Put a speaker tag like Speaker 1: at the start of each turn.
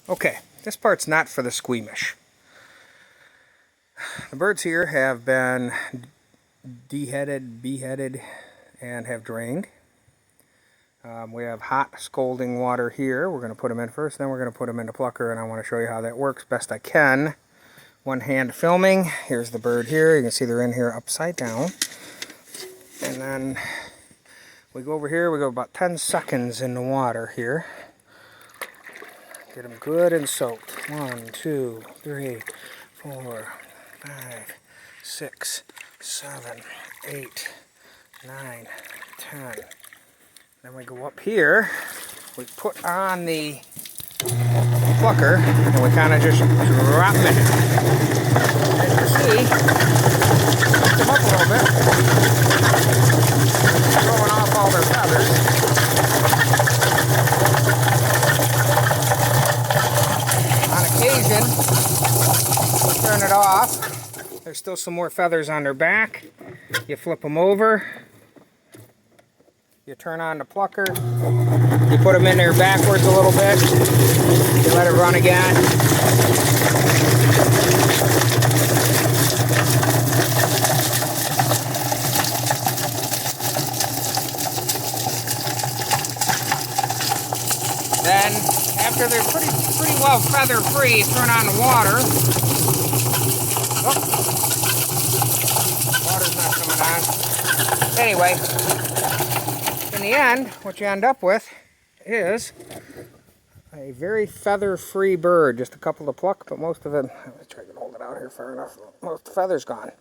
Speaker 1: Okay, this part's not for the squeamish. The birds here have been deheaded, beheaded, and have drained. We have hot scalding water here. We're going to put them in first, then we're going to put them into plucker, and I want to show you how that works best I can. One hand filming. Here's the bird here. You can see they're in here upside down. And then we go over here, we go about 10 seconds in the water here. Get them good and soaked. 1, 2, 3, 4, 5, 6, 7, 8, 9, 10. Then we go up here, we put on the plucker, and we kind of just drop them in. As you see, lift them up a little bit, throwing off all their feathers. On occasion, turn it off. There's still some more feathers on their back. You flip them over. You turn on the plucker. You put them in there backwards a little bit. You let it run again. Then, after they're pretty well feather free, turn on the water. Oh, water's not coming on. Anyway, in the end, what you end up with is a very feather-free bird. Just a couple to pluck, but most of it, let me try to hold it out here far enough. Most of the feather's gone.